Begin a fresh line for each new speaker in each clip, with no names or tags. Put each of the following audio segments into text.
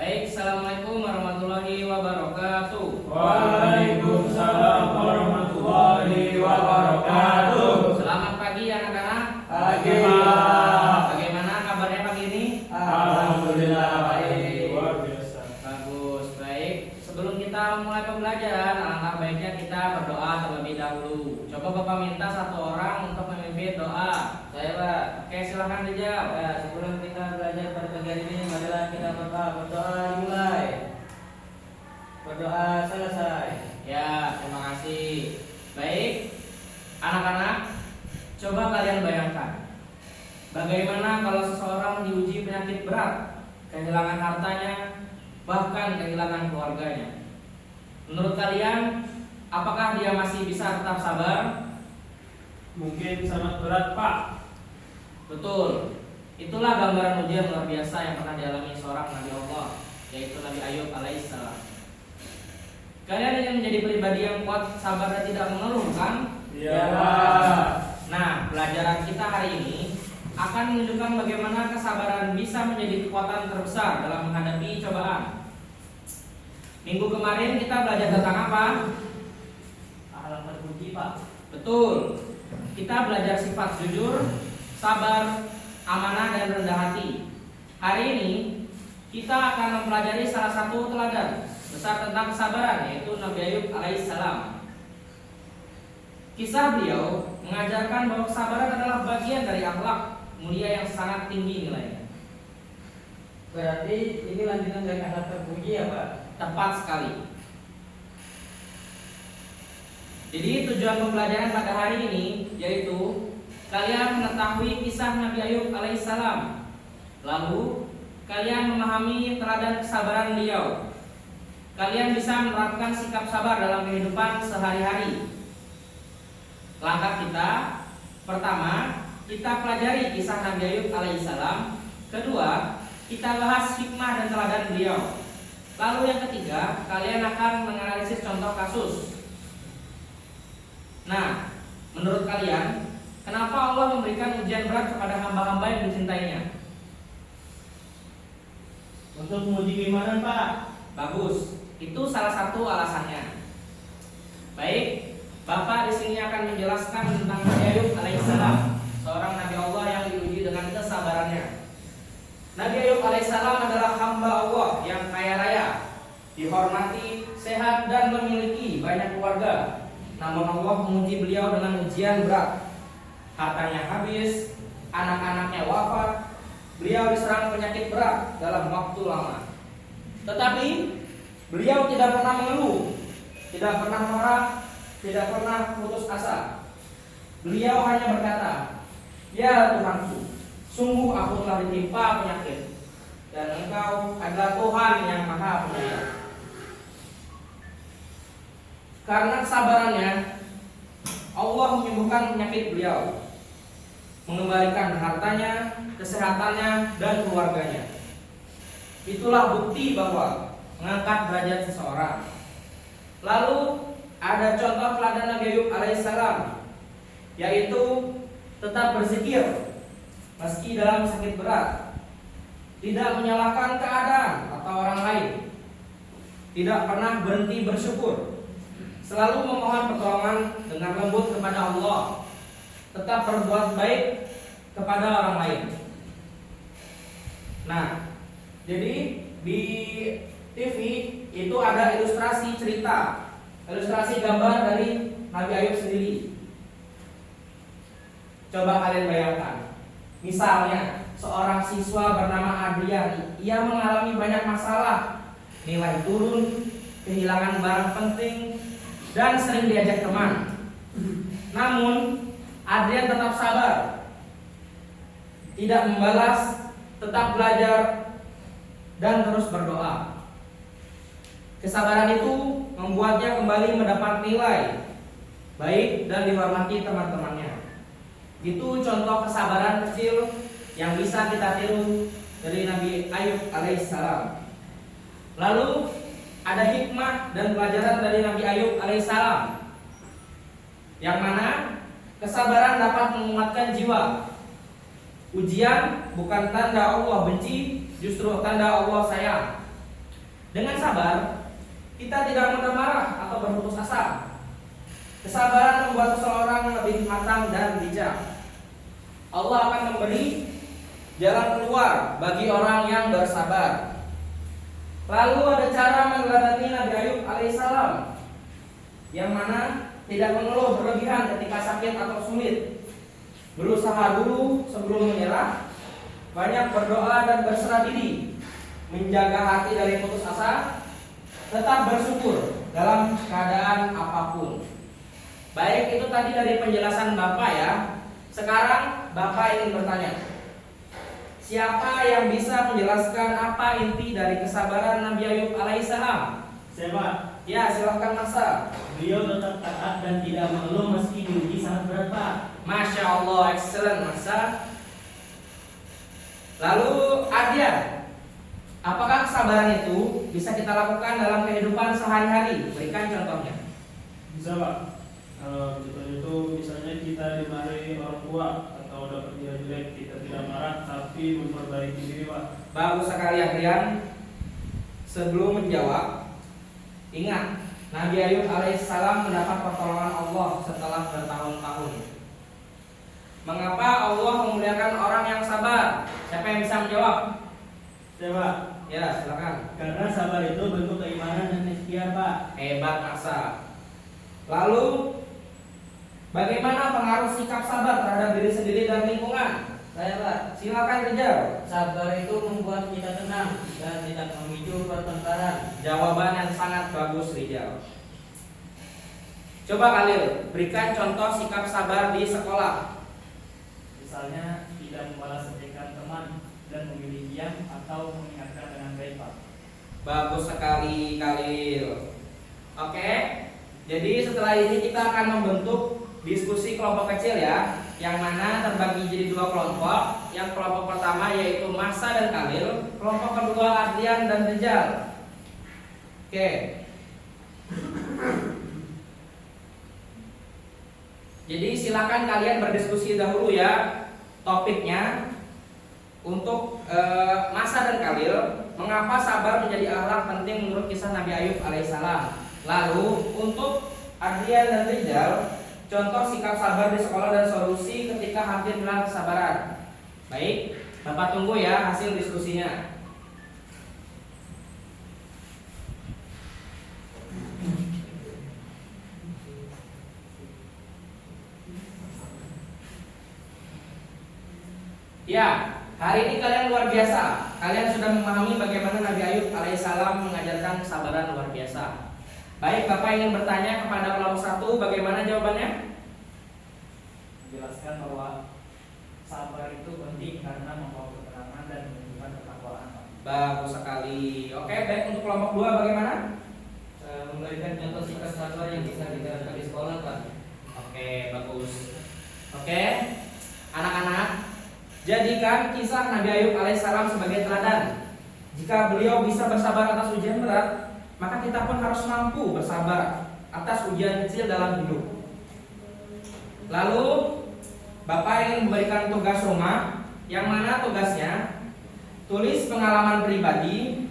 Baik, assalamualaikum warahmatullahi wabarakatuh.
Waalaikumsalam warahmatullahi wabarakatuh.
Selamat pagi anak-anak.
Pagi, Pak.
Bagaimana kabarnya pagi ini?
Alhamdulillah baik.
Luar biasa. Bagus, baik. Sebelum kita mulai pembelajaran, alangkah baiknya kita berdoa terlebih dahulu. Coba Bapak minta satu orang untuk memimpin doa. Saya, Pak. Oke, silahkan dijawab. Ya, sebelum kita belajar pada pagi hari ini, marilah kita berdoa dimulai. Berdoa selesai. Ya, terima kasih. Baik, anak-anak, coba kalian bayangkan, bagaimana kalau seseorang diuji penyakit berat, kehilangan hartanya, bahkan kehilangan keluarganya. Menurut kalian, apakah dia masih bisa tetap sabar?
Mungkin sangat berat, Pak.
Betul. Itulah gambaran ujian luar biasa yang pernah dialami seorang Nabi Allah, yaitu Nabi Ayub alaihissalam. Kalian ingin menjadi pribadi yang kuat, sabar dan tidak mengeluh, kan?
Iya.
Nah, pelajaran kita hari ini akan menunjukkan bagaimana kesabaran bisa menjadi kekuatan terbesar dalam menghadapi cobaan. Minggu kemarin kita belajar tentang apa?
Akhlak terpuji, Pak.
Betul. Kita belajar sifat jujur, sabar, amanah dan rendah hati. Hari ini kita akan mempelajari salah satu teladan besar tentang kesabaran, yaitu Nabi Ayub alaihissalam. Kisah beliau mengajarkan bahwa kesabaran adalah bagian dari akhlak mulia yang sangat tinggi nilainya.
Berarti ini lanjutan dari akhlak terpuji ya Pak?
Tepat sekali. Jadi tujuan pembelajaran pada hari ini yaitu kalian mengetahui kisah Nabi Ayub alaihissalam. Lalu kalian memahami teladan kesabaran beliau. Kalian bisa menerapkan sikap sabar dalam kehidupan sehari-hari. Langkah kita, pertama, kita pelajari kisah Nabi Ayub alaihissalam. Kedua, kita bahas hikmah dan teladan beliau. Lalu yang ketiga, kalian akan menganalisis contoh kasus. Nah, menurut kalian, kenapa Allah memberikan ujian berat kepada hamba-hamba yang dicintainya?
Untuk menguji keimanan, Pak.
Bagus, itu salah satu alasannya. Baik, Bapak di sini akan menjelaskan tentang Nabi Ayub alaihissalam, seorang Nabi Allah yang diuji dengan kesabarannya. Nabi Ayub alaihissalam adalah hamba Allah yang kaya raya, dihormati, sehat dan memiliki banyak keluarga. Namun Allah menguji beliau dengan ujian berat. Hartanya habis, anak-anaknya wafat, beliau diserang penyakit berat dalam waktu lama. Tetapi beliau tidak pernah mengeluh, tidak pernah marah, tidak pernah putus asa. Beliau hanya berkata, "Ya Tuhanku, sungguh aku telah ditimpa penyakit, dan Engkau adalah Tuhan yang Maha Penyayang." Karena kesabarannya, Allah menyembuhkan penyakit beliau, mengembalikan hartanya, kesehatannya, dan keluarganya. Itulah bukti bahwa mengangkat derajat seseorang. Lalu ada contoh teladan Nabi Ayub alaihissalam, yaitu tetap berzikir meski dalam sakit berat, tidak menyalahkan keadaan atau orang lain, tidak pernah berhenti bersyukur, selalu memohon pertolongan dengan lembut kepada Allah, tetap berbuat baik kepada orang lain. Nah, jadi di TV itu ada ilustrasi cerita, ilustrasi gambar dari Nabi Ayub sendiri. Coba kalian bayangkan, misalnya seorang siswa bernama Adrian, ia mengalami banyak masalah, nilai turun, kehilangan barang penting, dan sering diajak teman. Namun Adrian tetap sabar, tidak membalas, tetap belajar, dan terus berdoa. Kesabaran itu membuatnya kembali mendapat nilai baik dan dihormati teman-temannya. Itu contoh kesabaran kecil yang bisa kita tiru dari Nabi Ayub alaihissalam. Lalu ada hikmah dan pelajaran dari Nabi Ayub alaihissalam, yang mana kesabaran dapat menguatkan jiwa. Ujian bukan tanda Allah benci, justru tanda Allah sayang. Dengan sabar, kita tidak mudah marah atau berputus asa. Kesabaran membuat seseorang lebih matang dan bijak. Allah akan memberi jalan keluar bagi orang yang bersabar. Lalu ada cara meneladani Nabi Ayub alaihissalam, yang mana tidak mengeluh berlebihan ketika sakit atau sulit. Berusaha dulu sebelum menyerah, banyak berdoa dan berserah diri, menjaga hati dari putus asa, tetap bersyukur dalam keadaan apapun. Baik, itu tadi dari penjelasan Bapak ya. Sekarang Bapak ingin bertanya, siapa yang bisa menjelaskan apa inti dari kesabaran Nabi Ayub alaihissalam?
Siapa?
Ya, silahkan Masa.
Beliau tetap taat dan tidak mengeluh meski diuji sangat berat, Pak.
Masya Allah, excellent Masa. Lalu Adya, apakah kesabaran itu bisa kita lakukan dalam kehidupan sehari-hari? Berikan contohnya.
Bisa, Pak. Kalau contoh itu misalnya kita dimarahi orang tua atau dapat dia jelek, kita tidak marah tapi memperbaiki diri, Pak.
Bagus sekali Adrian. Sebelum menjawab, ingat Nabi Ayub alaihissalam mendapat pertolongan Allah setelah bertahun-tahun. Mengapa Allah memuliakan orang yang sabar? Siapa yang bisa menjawab?
Siapa?
Ya, silakan.
Karena sabar itu bentuk keimanan dan ikhtiar, Pak.
Hebat Masa. Lalu bagaimana pengaruh sikap sabar terhadap diri sendiri dan lingkungan?
Saya Pak,
Silakan Rijal.
sabar itu membuat kita tenang dan tidak memicu pertengkaran.
Jawaban yang sangat bagus Rijal. Coba Khalil, berikan contoh sikap sabar di sekolah.
Misalnya tidak membalas ejekan teman dan memilih diam atau mengingatkan dengan baik, Pak.
Bagus sekali Khalil. Oke, jadi setelah ini kita akan membentuk diskusi kelompok kecil ya, yang mana terbagi jadi dua kelompok. Yang kelompok pertama yaitu Masa dan Khalil, kelompok kedua Adrian dan Rijal. Oke. Jadi silakan kalian berdiskusi dahulu ya topiknya. Untuk Masa dan Khalil, mengapa sabar menjadi akhlak penting menurut kisah Nabi Ayub alaihissalam. Lalu untuk Adrian dan Rijal, contoh sikap sabar di sekolah dan solusi ketika hampir hilang kesabaran. Baik, Bapak tunggu ya hasil diskusinya. Ya, hari ini kalian luar biasa. Kalian sudah memahami bagaimana Nabi Ayub alaihissalam mengajarkan kesabaran luar biasa. Baik, Bapak ingin bertanya kepada kelompok satu, bagaimana jawabannya?
Jelaskan bahwa sabar itu penting karena membawa ketenangan dan menunjukkan ketakwaan, Pak.
Bagus sekali. Oke, baik, untuk kelompok dua bagaimana?
Memberikan contoh sikap sabar yang bisa diterapkan di sekolah Pak.
Oke, bagus. Oke, anak-anak, jadikan kisah Nabi Ayub alaihissalam sebagai teladan. Jika beliau bisa bersabar atas ujian berat, maka kita pun harus mampu bersabar atas ujian kecil dalam hidup. Lalu Bapak ingin memberikan tugas rumah, yang mana tugasnya tulis pengalaman pribadi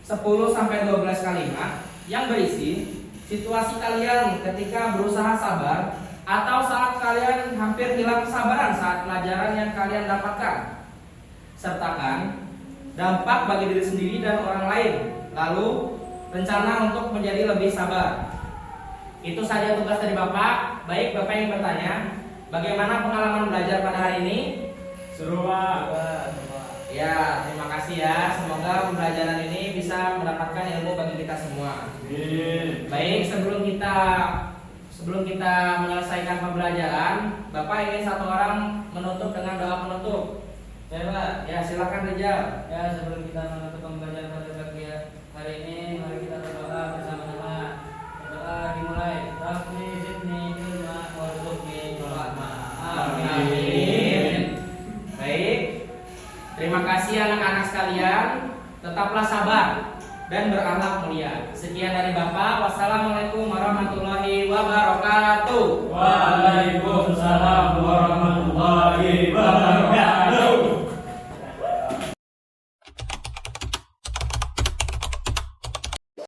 10-12 kalimat yang berisi situasi kalian ketika berusaha sabar atau saat kalian hampir hilang kesabaran saat pelajaran yang kalian dapatkan. Sertakan dampak bagi diri sendiri dan orang lain. Lalu rencana untuk menjadi lebih sabar. Itu saja tugas dari Bapak. Baik, Bapak yang bertanya, bagaimana pengalaman belajar pada hari ini?
Seru, Pak.
Ya, terima kasih ya. Semoga pembelajaran ini bisa mendapatkan ilmu bagi kita semua. Baik, sebelum kita menyelesaikan pembelajaran, Bapak ingin satu orang menutup dengan doa penutup.
Saya Pak,
Ya, silakan Rijal.
ya sebelum kita menutup pembelajaran pada pagi hari ini, mari kita berdoa bersama-sama. Berdoa dimulai. Rabbi zidni ilma warzuqni rahma.
Amin. Baik. Terima kasih anak-anak sekalian. Tetaplah sabar dan berakhlak mulia. Sekian dari Bapak. Wassalamualaikum warahmatullahi wabarakatuh.
Waalaikumsalam warahmatullahi wabarakatuh.